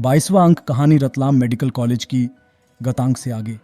22वां अंक कहानी Ratlam medical college की गतांक से आगे।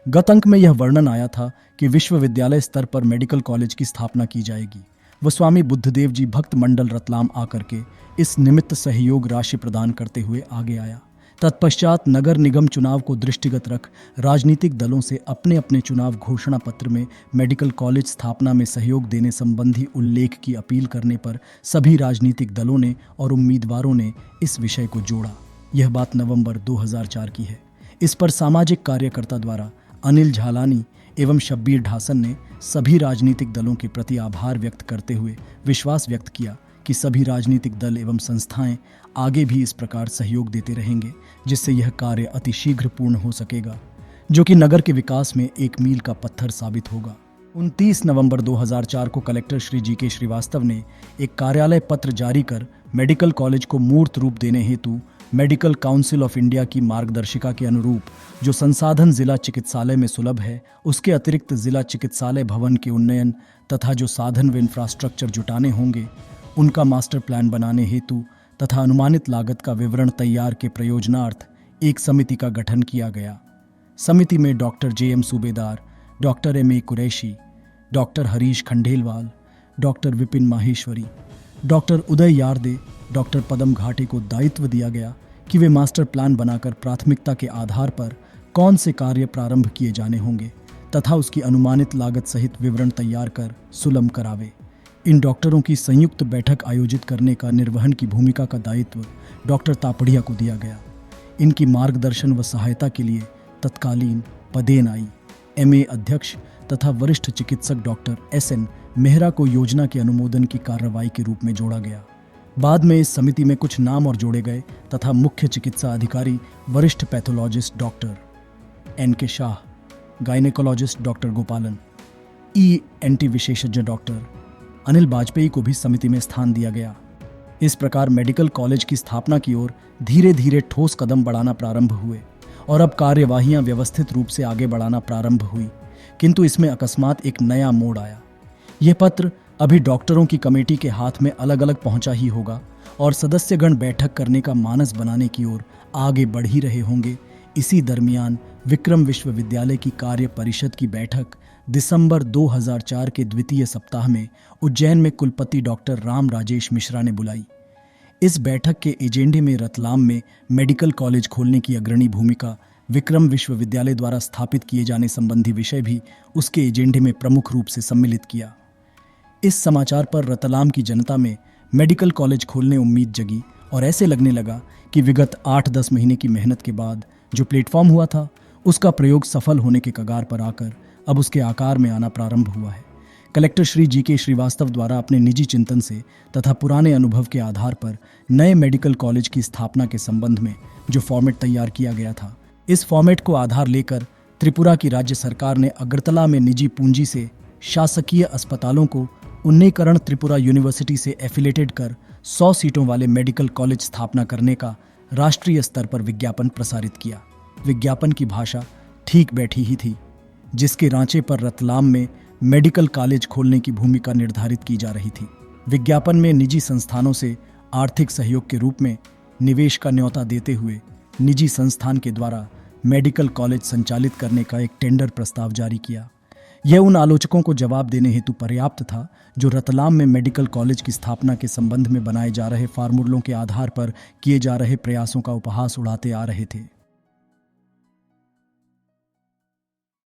गत अंक में यह वर्णन आया था कि विश्वविद्यालय स्तर पर मेडिकल कॉलेज की स्थापना की जाएगी। वह स्वामी बुद्धदेव जी भक्त मंडल रतलाम आकर के इस निमित्त सहयोग राशि प्रदान करते हुए आगे आया। तत्पश्चात नगर निगम चुनाव को दृष्टिगत रख राजनीतिक दलों से अपने अपने चुनाव घोषणा पत्र में मेडिकल कॉलेज स्थापना में सहयोग देने संबंधी उल्लेख की अपील करने पर सभी राजनीतिक दलों ने और उम्मीदवारों ने इस विषय को जोड़ा। यह बात नवंबर 2004 की है। इस पर सामाजिक कार्यकर्ता द्वारा अनिल झालानी एवं शब्बीर ढासन ने सभी राजनीतिक दलों के प्रति आभार व्यक्त करते हुए विश्वास व्यक्त किया कि सभी राजनीतिक दल एवं संस्थाएं आगे भी इस प्रकार सहयोग देते रहेंगे, जिससे यह कार्य अतिशीघ्र पूर्ण हो सकेगा, जो कि नगर के विकास में एक मील का पत्थर साबित होगा। 29 नवंबर 2004 को कलेक्टर श्री जी.के. श्रीवास्तव ने एक कार्यालय पत्र जारी कर मेडिकल कॉलेज को मूर्त रूप देने हेतु मेडिकल काउंसिल ऑफ इंडिया की मार्गदर्शिका के अनुरूप जो संसाधन जिला चिकित्सालय में सुलभ है, उसके अतिरिक्त जिला चिकित्सालय भवन के उन्नयन तथा जो साधन व इंफ्रास्ट्रक्चर जुटाने होंगे, उनका मास्टर प्लान बनाने हेतु तथा अनुमानित लागत का विवरण तैयार के प्रयोजनार्थ एक समिति का गठन किया गया। समिति में doctor J.M. Subedar, doctor M.A. Qureshi, doctor Harish Khandelwal, doctor Vipin Maheshwari, doctor Uday Yarde, doctor Padam Ghate को दायित्व दिया गया कि वे मास्टर प्लान बनाकर प्राथमिकता के आधार पर कौन से कार्य प्रारंभ किए जाने होंगे तथा उसकी अनुमानित लागत सहित विवरण तैयार कर सुलभ करावे। इन डॉक्टरों की संयुक्त बैठक आयोजित करने का निर्वहन की भूमिका का दायित्व डॉक्टर तापड़िया को दिया गया। इनकी मार्गदर्शन व सहायता के लिए तत्कालीन पदेनाई MA अध्यक्ष तथा वरिष्ठ चिकित्सक डॉक्टर S.N. मेहरा को योजना के अनुमोदन की कार्रवाई के रूप में जोड़ा गया। बाद में इस समिति में कुछ नाम और जोड़े गए तथा मुख्य चिकित्सा अधिकारी वरिष्ठ pathologist doctor N.K. Shah, gynaecologist doctor गोपालन, ENT विशेषज्ञ डॉक्टर अनिल वाजपेयी को भी समिति में स्थान दिया गया। इस प्रकार मेडिकल कॉलेज की स्थापना की ओर धीरे धीरे ठोस कदम बढ़ाना प्रारंभ हुए और अब कार्यवाहियां व्यवस्थित रूप से आगे बढ़ाना प्रारंभ हुई। किंतु इसमें अकस्मात एक नया मोड़ आया। यह पत्र अभी डॉक्टरों की कमेटी के हाथ में अलग अलग पहुंचा ही होगा और सदस्यगण बैठक करने का मानस बनाने की ओर आगे बढ़ ही रहे होंगे। इसी दरमियान विक्रम विश्वविद्यालय की कार्य परिषद की बैठक दिसंबर 2004 के द्वितीय सप्ताह में उज्जैन में कुलपति डॉक्टर राम राजेश मिश्रा ने बुलाई। इस बैठक के एजेंडे में रतलाम में मेडिकल कॉलेज खोलने की अग्रणी भूमिका, विक्रम विश्वविद्यालय द्वारा स्थापित किए जाने संबंधी विषय भी उसके एजेंडे में प्रमुख रूप से सम्मिलित किया। इस समाचार पर रतलाम की जनता में मेडिकल कॉलेज खोलने उम्मीद जगी और ऐसे लगने लगा कि विगत 8-10 महीने की मेहनत के बाद जो प्लेटफॉर्म हुआ था, उसका प्रयोग सफल होने के कगार पर आकर अब उसके आकार में आना प्रारंभ हुआ है। Collector Shri GK. श्रीवास्तव द्वारा अपने निजी चिंतन से तथा पुराने अनुभव के आधार पर नए मेडिकल कॉलेज की स्थापना के संबंध में जो फॉर्मेट तैयार किया गया था, इस फॉर्मेट को आधार लेकर त्रिपुरा की राज्य सरकार ने अगरतला में निजी पूंजी से शासकीय अस्पतालों को उन्नीकरण त्रिपुरा यूनिवर्सिटी से एफिलेटेड कर 100 सीटों वाले मेडिकल कॉलेज स्थापना करने का राष्ट्रीय स्तर पर विज्ञापन प्रसारित किया। विज्ञापन की भाषा ठीक बैठी ही थी, जिसके रांचे पर रतलाम में मेडिकल कॉलेज खोलने की भूमिका निर्धारित की जा रही थी। विज्ञापन में निजी संस्थानों से आर्थिक सहयोग के रूप में निवेश का न्योता देते हुए निजी संस्थान के द्वारा मेडिकल कॉलेज संचालित करने का एक टेंडर प्रस्ताव जारी किया। यह उन आलोचकों को जवाब देने हेतु पर्याप्त था जो रतलाम में मेडिकल कॉलेज की स्थापना के संबंध में बनाए जा रहे फार्मूलों के आधार पर किए जा रहे प्रयासों का उपहास उड़ाते आ रहे थे।